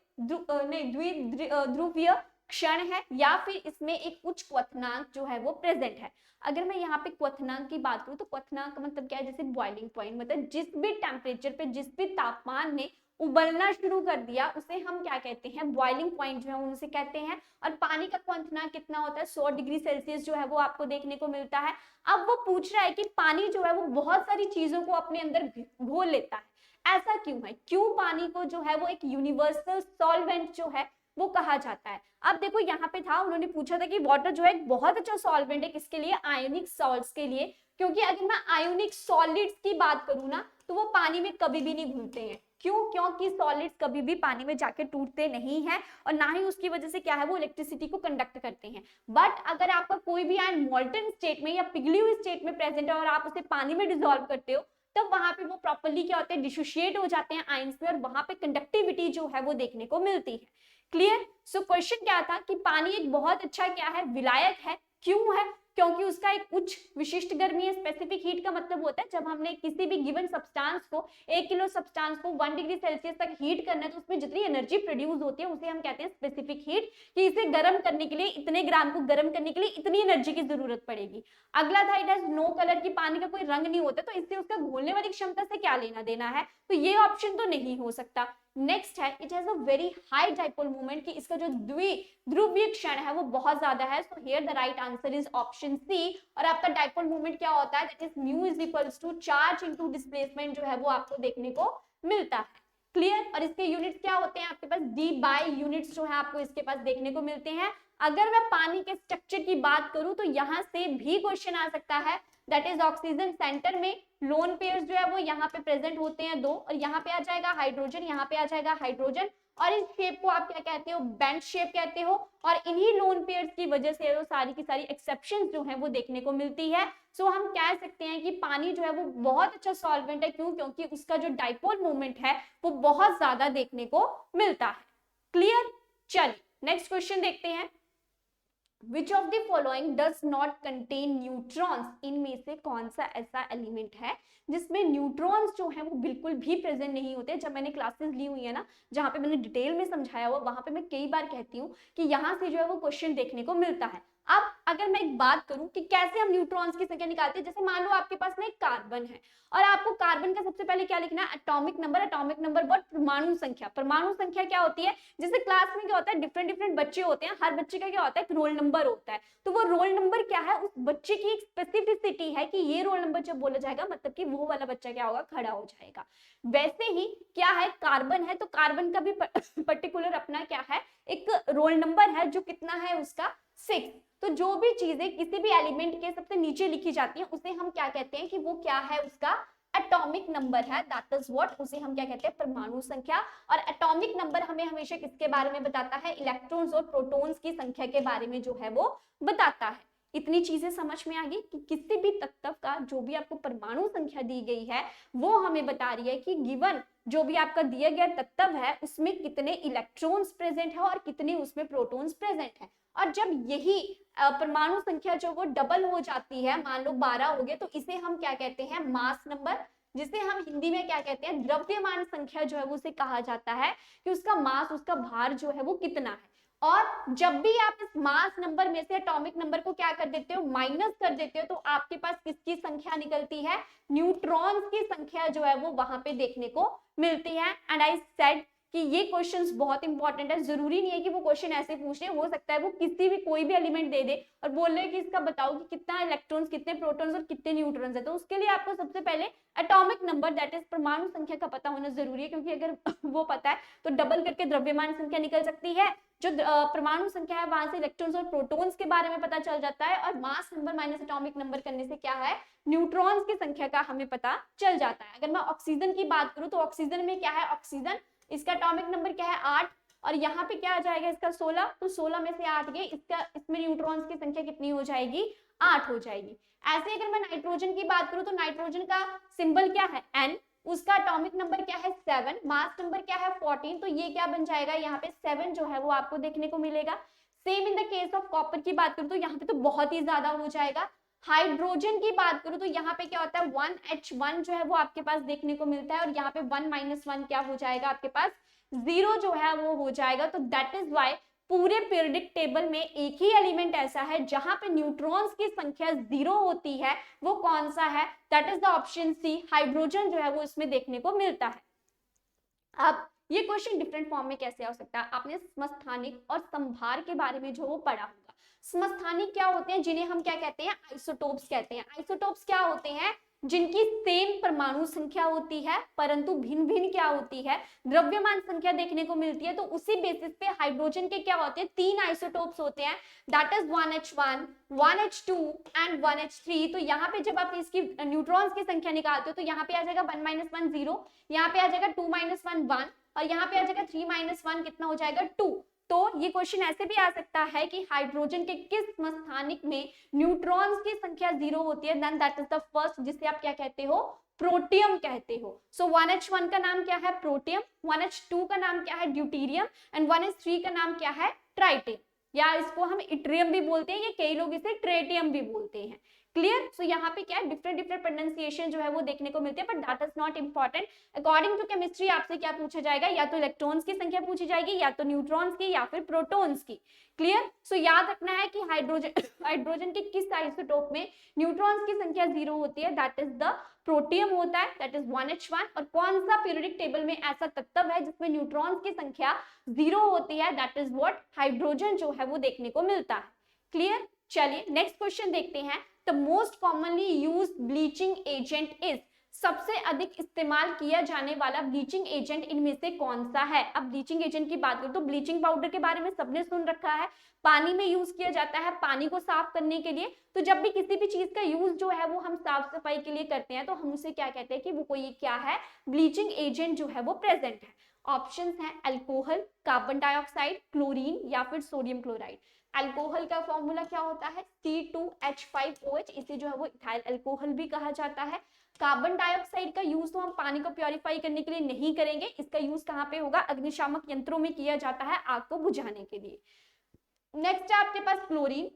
ध्रुवीय क्षण है, या फिर इसमें एक उच्च क्वथनांक जो है वो प्रेजेंट है। अगर मैं यहाँ पे क्वथनांक की बात करूं तो क्वथनांक मतलब क्या है, जैसे बॉइलिंग पॉइंट, मतलब जिस भी टेम्परेचर पे, जिस भी तापमान ने उबलना शुरू कर दिया उसे हम क्या कहते हैं, बॉइलिंग पॉइंट जो है उसे कहते हैं। और पानी का क्वथनांक कितना होता है, 100 डिग्री सेल्सियस जो है वो आपको देखने को मिलता है। अब वो पूछ रहा है कि पानी जो है वो बहुत सारी चीजों को अपने अंदर घोल लेता है, ऐसा क्यों है, क्यों पानी को जो है वो एक यूनिवर्सल सॉल्वेंट जो है वो कहा जाता है। अब देखो यहाँ पे था, उन्होंने पूछा था कि वाटर जो है एक बहुत अच्छा सॉल्वेंट है, किसके लिए, आयोनिक सॉल्ट्स के लिए, क्योंकि अगर मैं आयोनिक सॉलिड्स की बात करूँ ना तो वो पानी में कभी भी नहीं घुलते हैं। क्यों? क्योंकि सॉलिड्स कभी भी पानी में जाके टूटते नहीं है, और ना ही उसकी वजह से क्या है वो इलेक्ट्रिसिटी को कंडक्ट करते हैं। बट अगर आपका कोई भी आयन मोल्टन स्टेट में या पिघली हुई स्टेट में प्रेजेंट है और आप उसे पानी में डिसॉल्व करते हो, तब वहां पे वो प्रॉपर्ली क्या होते हैं, डिसोशिएट हो जाते हैं आयंस में, और वहां पे कंडक्टिविटी जो है वो देखने को मिलती है। क्लियर? सो क्वेश्चन क्या था कि पानी एक बहुत अच्छा क्या है, विलायक है। क्यों है? क्योंकि उसका एक उच्च विशिष्ट गर्मी है। स्पेसिफिक हीट का मतलब होता है जब हमने किसी भी गिवन सब्सटेंस को, 1 किलो सब्सटेंस को 1 डिग्री सेल्सियस तक हीट करना है तो उसमें जितनी एनर्जी प्रोड्यूस होती है उसे हम कहते हैं स्पेसिफिक हीट, कि इसे गर्म करने के लिए, इतने ग्राम को गर्म करने के लिए इतनी एनर्जी की जरूरत पड़ेगी। अगला था इट हैज नो कलर, की पानी का कोई रंग नहीं होता, तो इससे उसका घोलने वाली क्षमता से क्या लेना देना है, तो ये ऑप्शन तो नहीं हो सकता। नेक्स्ट है it has a very high dipole moment, कि इसका जो ध्रुवीय क्षण है वो बहुत ज्यादा है। So here the right answer is option C. और आपका डाइपोल मोमेंट क्या होता है, that is mu is equals to charge into displacement, जो है वो आपको देखने को मिलता है। क्लियर। और इसके यूनिट्स क्या होते हैं आपके पास, डी बाई यूनिट्स जो है आपको इसके पास देखने को मिलते हैं। अगर मैं पानी के स्ट्रक्चर की बात करूं तो यहां से भी क्वेश्चन आ सकता है, दैट इज ऑक्सीजन सेंटर में लोन पेयर्स जो है वो यहाँ पे प्रेजेंट होते हैं 2, और यहाँ पे आ जाएगा हाइड्रोजन, यहाँ पे आ जाएगा हाइड्रोजन, और इस शेप को आप क्या कहते हो, बेंच शेप कहते हो। और इन्हीं लोन पेयर्स की वजह से वो सारी की सारी एक्सेप्शंस जो है वो देखने को मिलती है। सो हम कह सकते हैं कि पानी जो है वो बहुत अच्छा सॉल्वेंट है। क्यों? क्योंकि उसका जो डाइपोल मोमेंट है वो बहुत ज्यादा देखने को मिलता है। क्लियर। चलिए नेक्स्ट क्वेश्चन देखते हैं। Which of the following does not contain neutrons? इनमें से कौन सा ऐसा एलिमेंट है जिसमें न्यूट्रॉन्स जो है वो बिल्कुल भी प्रेजेंट नहीं होते। जब मैंने क्लासेस ली हुई है ना, जहां पे मैंने डिटेल में समझाया हुआ, वहां पे मैं कई बार कहती हूँ कि यहाँ से जो है वो क्वेश्चन देखने को मिलता है। अब अगर मैं एक बात करूं कि कैसे हम न्यूट्रॉन्स की संख्या निकालते हैं, जैसे मान लो आपके पास ना एक कार्बन है और आपको कार्बन का सबसे पहले क्या लिखना है, atomic number. Atomic number but परमाणु संख्या। परमाणु संख्या क्या होती है, जैसे क्लास में क्या होता है, डिफरेंट डिफरेंट बच्चे होते हैं, हर बच्चे का क्या होता है, एक रोल नंबर होता है। तो वो रोल नंबर क्या है, उस बच्चे की एक स्पेसिफिसिटी है कि ये रोल नंबर जब बोला जाएगा मतलब कि वो वाला बच्चा क्या होगा, खड़ा हो जाएगा। वैसे ही क्या है, कार्बन है तो कार्बन का भी पर्टिकुलर अपना क्या है, एक रोल नंबर है जो कितना है उसका 6। तो जो भी चीजें किसी भी एलिमेंट के सबसे नीचे लिखी जाती है उसे हम क्या कहते हैं कि वो क्या है, उसका एटॉमिक नंबर है। दैट इज व्हाट, उसे हम क्या कहते हैं, परमाणु संख्या। और एटॉमिक नंबर हमें हमेशा किसके बारे में बताता है, इलेक्ट्रॉन्स और प्रोटॉन्स की संख्या के बारे में जो है वो बताता है। इतनी चीजें समझ में आ गई कि किसी भी तत्व का जो भी आपको परमाणु संख्या दी गई है वो हमें बता रही है कि गिवन जो भी आपका दिया गया तत्व है उसमें कितने इलेक्ट्रॉन्स प्रेजेंट है और कितने उसमें प्रोटॉन्स प्रेजेंट है। और जब यही परमाणु संख्या जो वो डबल हो जाती है, मान लो 12 हो गए, तो इसे हम क्या कहते हैं, मास नंबर, जिसे हम हिंदी में क्या कहते हैं, द्रव्यमान संख्या जो है वो उसे कहा जाता है कि उसका मास, उसका भार जो है वो कितना है। और जब भी आप इस मास नंबर में से एटॉमिक नंबर को क्या कर देते हो, माइनस कर देते हो, तो आपके पास किसकी संख्या निकलती है, न्यूट्रॉन्स की संख्या जो है वो वहां पे देखने को मिलती है। एंड आई सेड कि ये क्वेश्चंस बहुत इंपॉर्टेंट है। जरूरी नहीं है कि वो क्वेश्चन ऐसे पूछ रहे, हो सकता है वो किसी भी कोई भी एलिमेंट दे दे और बोल रहे कि इसका बताओ कि कितना इलेक्ट्रॉन्स, कितने प्रोटॉन्स और कितने न्यूट्रॉन्स है। तो उसके लिए आपको सबसे पहले एटॉमिक नंबर दैट इज परमाणु संख्या का पता होना जरूरी है, क्योंकि अगर वो पता है तो डबल करके द्रव्यमान संख्या निकल सकती है। जो परमाणु संख्या है वहां से इलेक्ट्रॉन्स और प्रोटॉन्स के बारे में पता चल जाता है, और mass number minus atomic number करने से क्या है, न्यूट्रॉन्स की संख्या का हमें पता चल जाता है। अगर मैं ऑक्सीजन की बात करूं तो ऑक्सीजन में क्या है, ऑक्सीजन इसका एटॉमिक नंबर क्या है 8, और यहाँ पे क्या आ जाएगा इसका 16, तो 16 में से 8 गए, इसमें न्यूट्रॉन्स की संख्या कितनी हो जाएगी, 8 हो जाएगी। ऐसे अगर मैं नाइट्रोजन की बात करूं तो नाइट्रोजन का सिंबल क्या है, N, उसका एटॉमिक नंबर क्या है 7, मास नंबर क्या है 14, तो ये क्या बन जाएगा, यहाँ पे 7 जो है वो आपको देखने को मिलेगा। Same in the case of copper की बात करूं तो यहाँ पे तो बहुत ही ज्यादा हो जाएगा। हाइड्रोजन की बात करूं तो यहाँ पे क्या होता है 1H1 जो है वो आपके पास देखने को मिलता है, और यहाँ पे 1 - 1 क्या हो जाएगा, आपके पास 0 जो है वो हो जाएगा। तो दैट इज वाई पूरे पीरियडिक टेबल में एक ही एलिमेंट ऐसा है जहां पे न्यूट्रॉन्स की संख्या 0 होती है, वो कौन सा है, that is the option C, hydrogen जो है वो इसमें देखने को मिलता है। अब ये क्वेश्चन डिफरेंट फॉर्म में कैसे आ सकता है, आपने समस्थानिक और संभार के बारे में जो वो पढ़ा होगा। समस्थानिक क्या होते हैं, जिन्हें हम क्या कहते हैं, आइसोटोप्स कहते हैं। आइसोटोप्स क्या होते हैं, जिनकी सेम परमाणु संख्या होती है परंतु भिन्न भिन्न क्या होती है, द्रव्यमान संख्या देखने को मिलती है। तो उसी बेसिस पे हाइड्रोजन के क्या होते हैं, 3 आइसोटोप्स होते हैं, that is 1H1, 1H2 and 1H3। तो यहाँ पे जब आप इसकी न्यूट्रॉन्स की संख्या निकालते हो तो यहाँ पे आ जाएगा 1 - 1 0, यहाँ पे आ जाएगा 2 - 1 1, और यहाँ पे आ जाएगा 3 - 1 कितना हो जाएगा 2। तो ये क्वेश्चन ऐसे भी आ सकता है कि हाइड्रोजन के किस समस्थानिक में न्यूट्रॉन्स की संख्या 0 होती है, then that is the first, जिसे आप क्या कहते हो, प्रोटियम कहते हो। सो 1H1 का नाम क्या है, प्रोटियम, 1H2 का नाम क्या है, ड्यूटीरियम, एंड 1H3 का नाम क्या है, ट्राइटियम। या इसको हम इट्रियम भी बोलते हैं, या कई लोग इसे ट्रेटियम भी बोलते हैं। क्लियर? सो यहाँ पे क्या है, डिफरेंट प्रोनाउंसिएशन जो है वो देखने को मिलते हैं, but that is not important. According to chemistry आपसे क्या पूछा जाएगा, या तो इलेक्ट्रॉन्स की संख्या पूछी जाएगी, या तो न्यूट्रॉन्स की, या फिर प्रोटॉन्स की। क्लियर? सो याद रखना है कि हाइड्रोजन के किस आइसोटोप में न्यूट्रॉन्स की संख्या 0 होती है, दैट इज द प्रोटियम होता है, दैट इज 1h1। और कौन सा पीरियोडिक टेबल में ऐसा तत्व है जिसमें न्यूट्रॉन्स की संख्या 0 होती है, दैट इज व्हाट, हाइड्रोजन जो है वो देखने को मिलता है। क्लियर? चलिए नेक्स्ट क्वेश्चन देखते हैं। The most commonly used bleaching agent is, सबसे अधिक इस्तेमाल किया जाने वाला ब्लीचिंग एजेंट इनमें से कौन सा है? अब ब्लीचिंग एजेंट की बात करें तो ब्लीचिंग पाउडर के बारे में सबने सुन रखा है, पानी में यूज किया जाता है पानी को साफ करने के लिए। तो जब भी किसी भी चीज का यूज जो है वो हम साफ सफाई के लिए करते हैं तो हम उसे क्या कहते हैं कि वो कोई क्या है, ब्लीचिंग एजेंट जो है वो प्रेजेंट है। ऑप्शंस हैं अल्कोहल, कार्बन डाइऑक्साइड, क्लोरीन या फिर सोडियम क्लोराइड। अल्कोहल का फॉर्मूला क्या होता है, C2H5OH, इसे जो है वो इथाइल अल्कोहल भी कहा जाता है। कार्बन डाइऑक्साइड का यूज तो हम पानी को प्योरीफाई करने के लिए नहीं करेंगे, इसका यूज कहाँ पे होगा, अग्निशामक यंत्रों में किया जाता है आग को बुझाने के लिए। नेक्स्ट है आपके पास क्लोरीन,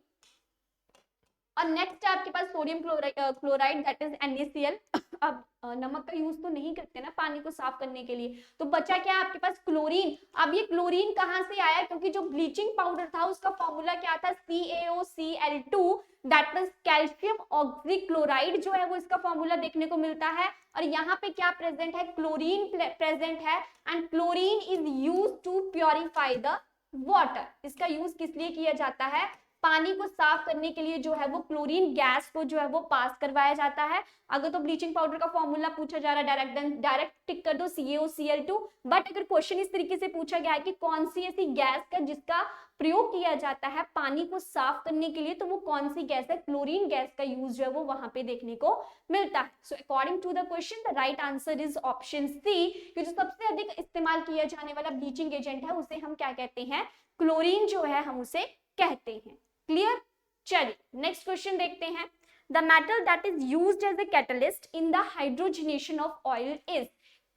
और नेक्स्ट है आपके पास sodium chloride that is NaCl। अब नमक का यूज तो नहीं करते ना पानी को साफ करने के लिए, तो बचा क्या है आपके पास, क्लोरीन। अब ये क्लोरीन कहाँ से आया, क्योंकि जो ब्लीचिंग पाउडर था उसका फॉर्मूला क्या था, CaOCl2, that means calcium oxychloride जो है वो इसका फॉर्मूला देखने को मिलता है। और यहाँ पे क्या प्रेजेंट है, क्लोरीन प्रेजेंट है, and chlorine is used to purify the water. इसका यूज किस लिए किया जाता है, पानी को साफ करने के लिए जो है वो क्लोरीन गैस को जो है वो पास करवाया जाता है। अगर तो ब्लीचिंग पाउडर का फॉर्मूला पूछा जा रहा है डायरेक्ट टिक कर दो CaOCl2, बट अगर क्वेश्चन इस तरीके से पूछा गया है कि कौन सी ऐसी गैस का जिसका प्रयोग किया जाता है पानी को साफ करने के लिए, तो वो कौन सी गैस है, क्लोरीन गैस का यूज जो है वो वहां पे देखने को मिलता है। So according to the question the right answer is option C, कि जो सबसे अधिक इस्तेमाल किया जाने वाला ब्लीचिंग एजेंट है उसे हम क्या कहते हैं, क्लोरीन जो है हम उसे कहते हैं। क्लियर? चलिए नेक्स्ट क्वेश्चन देखते हैं। The metal that is used as a catalyst in the hydrogenation of oil is,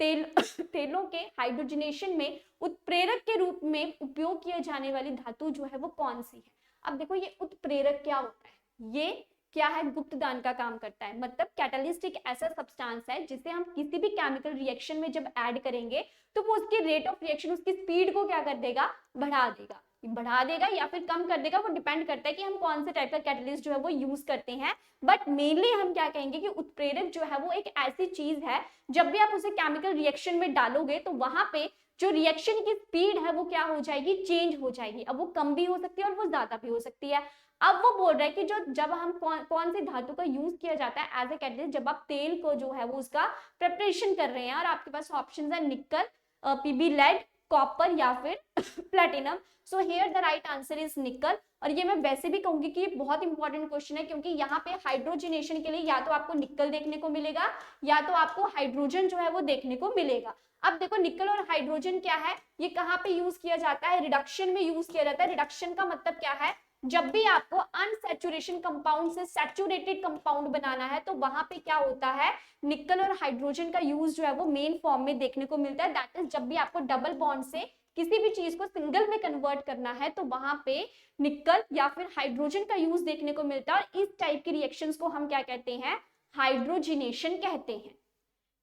तेलों के हाइड्रोजनेशन में उत्प्रेरक के रूप में उपयोग किए जाने वाली धातु जो है वो कौन सी है? अब देखो ये उत्प्रेरक क्या होता है, ये क्या है, गुप्तदान का काम करता है। मतलब कैटलिस्ट एक ऐसा सब्सटेंस है जिसे हम किसी भी केमिकल रिएक्शन में जब ऐड करेंगे तो वो उसकी रेट ऑफ रिएक्शन, उसकी स्पीड को क्या कर देगा, बढ़ा देगा या फिर कम कर देगा, वो डिपेंड करता है कि हम कौन से टाइप का कैटलिस्ट जो है वो यूज करते हैं। बट मेनली हम क्या कहेंगे कि उत्प्रेरक जो है वो एक ऐसी चीज है, जब भी आप उसे केमिकल रिएक्शन में डालोगे तो वहां पे जो रिएक्शन की स्पीड है वो क्या हो जाएगी, चेंज हो जाएगी। अब वो कम भी हो सकती है और वो ज्यादा भी हो सकती है। अब वो बोल रहा है कि जो जब हम कौन सी धातु का यूज किया जाता है एज ए कैटलिस्ट, जब आप तेल को जो है वो उसका प्रिपरेशन कर रहे हैं, और आपके पास ऑप्शन है निकल, पीबी लेड, कॉपर या फिर platinum. So here the right answer is निकल। और ये मैं वैसे भी कहूंगी कि ये बहुत इंपॉर्टेंट क्वेश्चन है, क्योंकि यहाँ पे हाइड्रोजनेशन के लिए या तो आपको निकल देखने को मिलेगा या तो आपको हाइड्रोजन जो है वो देखने को मिलेगा। अब देखो निकल और हाइड्रोजन क्या है, ये कहाँ पे यूज किया जाता है, रिडक्शन में यूज किया जाता है। रिडक्शन का मतलब क्या है, जब भी आपको अनसैचुरेशन कंपाउंड से सैचुरेटेड कंपाउंड बनाना है तो वहां पे क्या होता है, निकल और हाइड्रोजन का यूज जो है वो मेन फॉर्म में देखने को मिलता है। दैट इज जब भी आपको डबल बॉन्ड से किसी भी चीज को सिंगल में कन्वर्ट करना है तो वहां पे निकल या फिर हाइड्रोजन का यूज देखने को मिलता है। और इस टाइप की रिएक्शंस को हम क्या कहते हैं, हाइड्रोजिनेशन कहते हैं।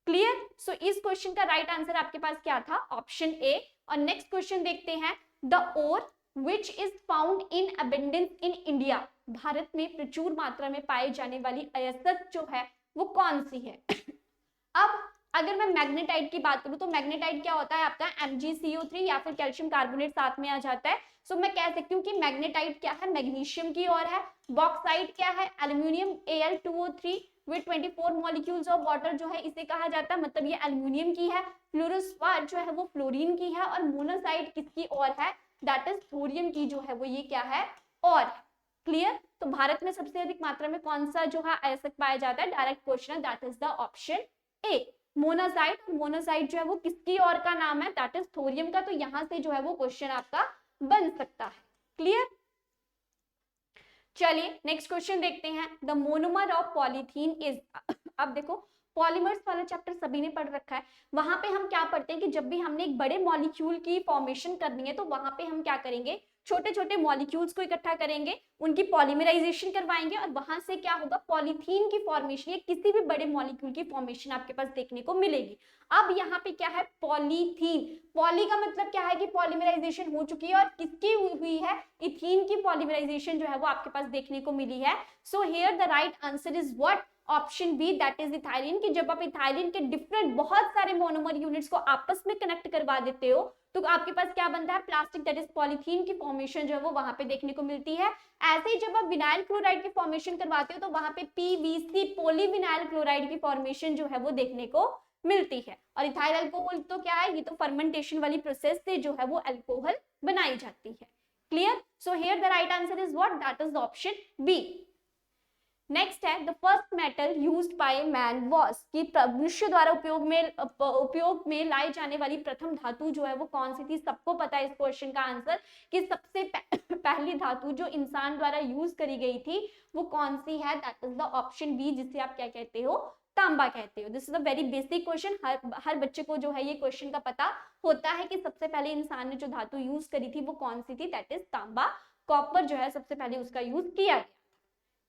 क्लियर? सो इस क्वेश्चन का राइट आंसर आपके पास क्या था, ऑप्शन ए। और नेक्स्ट क्वेश्चन देखते हैं, the ore which is found in abundance in India, Bharat में प्रचुर मात्रा में पाई जाने वाली अयस्क जो है वो कौन सी है? अब अगर मैं मैग्नेटाइट की बात करूं तो मैग्नेटाइट क्या होता है आपका, MgCO3 या फिर कैल्शियम कार्बोनेट साथ में आ जाता है। सो मैं कह सकती हूँ कि मैग्नेटाइट क्या है, मैग्नीशियम की ओर है। बॉक्साइट क्या है, aluminium Al2O3 with 24 molecules of water जो है इसे कहा जाता है, मतलब ये एल्यूमिनियम की है। फ्लोरोस्फार जो है वो फ्लोरीन की है। और मोनोसाइट किसकी ओर है, दैट इज थोरियम की जो है वो ये क्या है, और। क्लियर? तो भारत में सबसे अधिक मात्रा में कौन सा जो है अयस्क पाया जाता है, डायरेक्ट क्वेश्चन है, that is the option A, monazite. और मोनाजाइट जो है वो किसकी और का नाम है, दैट इज थोरियम का। तो यहां से जो है वो क्वेश्चन आपका बन सकता है। क्लियर? चलिए नेक्स्ट क्वेश्चन देखते हैं, the monomer of polythene is. अब देखो पॉलीमर्स वाला चैप्टर सभी ने पढ़ रखा है। वहां पे हम क्या पढ़ते हैं कि जब भी हमने एक बड़े मॉलिक्यूल की फॉर्मेशन करनी है तो वहां पे हम क्या करेंगे, छोटे छोटे मॉलिक्यूल्स को इकट्ठा करेंगे, उनकी पॉलीमराइजेशन करवाएंगे और वहां से क्या होगा, पॉलीथीन की फॉर्मेशन या किसी भी बड़े मॉलिक्यूल की फॉर्मेशन आपके पास देखने को मिलेगी। अब यहाँ पे क्या है, पॉलीथीन, पॉली का मतलब क्या है कि पॉलीमराइजेशन हो चुकी है और किसकी हुई है, इथीन की पॉलीमराइजेशन जो है वो आपके पास देखने को मिली है। So here the right answer is what, option B, that is ethylene. कि जब आप इथाइलिन के डिफरेंट बहुत सारे मोनोमर यूनिट्स को आपस में कनेक्ट करवा देते हो तो आपके पास क्या बनता है, प्लास्टिक, दैट इज पॉलीथीन की फॉर्मेशन जो है वो वहां पे देखने को मिलती है। ऐसे ही जब आप विनाइल क्लोराइड की फॉर्मेशन करवाते हो तो वहां पे पीवीसी, पॉलीविनाइल क्लोराइड की फॉर्मेशन जो है वो देखने को मिलती है। और इथाइल अल्कोहल तो क्या है, ये तो फर्मेंटेशन वाली प्रोसेस से जो है वो अल्कोहल बनाई जाती है। Clear? So here the right answer is what, that is the option B. Next है, the first metal used by man was, कि मनुष्य द्वारा उपयोग में लाई जाने वाली प्रथम धातु जो है वो कौन सी थी। सबको पता है इस क्वेश्चन का आंसर कि सबसे पहली धातु जो इंसान द्वारा यूज करी गई थी वो कौन सी है, that is the option B, जिसे आप क्या कहते हो, तांबा कहते हो। This is a very basic question, हर बच्चे को जो है ये क्वेश्चन का पता होता है कि सबसे पहले इंसान ने जो धातु यूज करी थी वो कौन सी थी, दैट इज तांबा। कॉपर जो है सबसे पहले उसका यूज किया गया।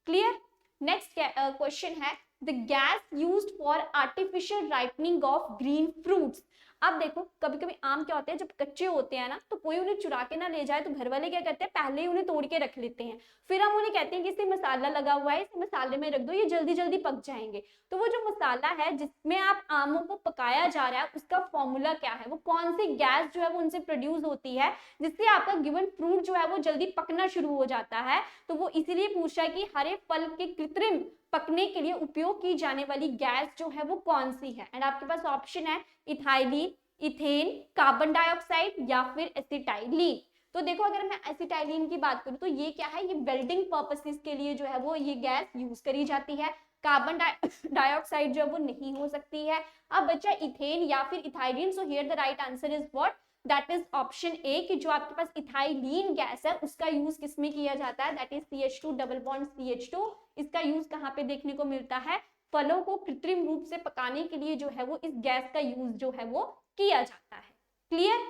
क्लियर? नेक्स्ट क्वेश्चन है, the gas used for artificial ripening of green fruits. अब देखो कभी कभी आम क्या होते हैं, जब कच्चे होते हैं ना तो कोई उन्हें चुरा के ना ले जाए तो घर वाले क्या करते हैं, पहले ही उन्हें तोड़ के रख लेते हैं, फिर हम उन्हें कहते हैं कि इसे मसाला लगा हुआ है, इसे मसाले में रख दो, ये जल्दी जल्दी पक जाएंगे। तो वो जो मसाला है जिसमें आप आमों को पकाया जा रहा है उसका फॉर्मूला क्या है, वो कौन सी गैस जो है वो उनसे प्रोड्यूस होती है जिससे आपका गिवन फ्रूट जो है वो जल्दी पकना शुरू हो जाता है। तो वो इसीलिए पूछ रहा है कि हरे फल के कृत्रिम पकने के लिए उपयोग की जाने वाली गैस जो है वो कौन सी है। एंड आपके पास ऑप्शन है इथाइलिन, इथेन, कार्बन डाइऑक्साइड या फिर एसिटाइलिन। तो देखो अगर मैं एसिटाइलिन की बात करूं तो ये क्या है, ये वेल्डिंग पर्पसेस के लिए जो है वो ये गैस यूज करी जाती है। कार्बन डाइऑक्साइड जो है वो नहीं हो सकती है। अब बच्चा इथेन या फिर ethylene. So here the right answer is what, that is option ए, कि जो आपके पास इथाइलिन गैस है उसका यूज किसमें किया जाता है, that is CH2 double bond CH2। इसका यूज कहाँ पे देखने को मिलता है, फलों को कृत्रिम रूप से पकाने के लिए जो है वो इस गैस का यूज जो है वो किया जाता है। Clear?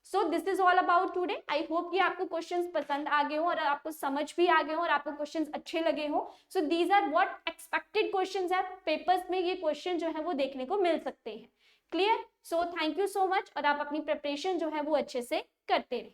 So this is all about today. I hope कि आपको क्वेश्चंस पसंद आ गए हो और आपको समझ भी आ गए हो और आपको क्वेश्चंस अच्छे लगे हो। So these are what expected questions है, पेपर्स में ये क्वेश्चन जो है वो देखने को मिल सकते हैं। Clear? So thank you so much और आप अपनी प्रिपरेशन जो है वो अच्छे से करते रहे।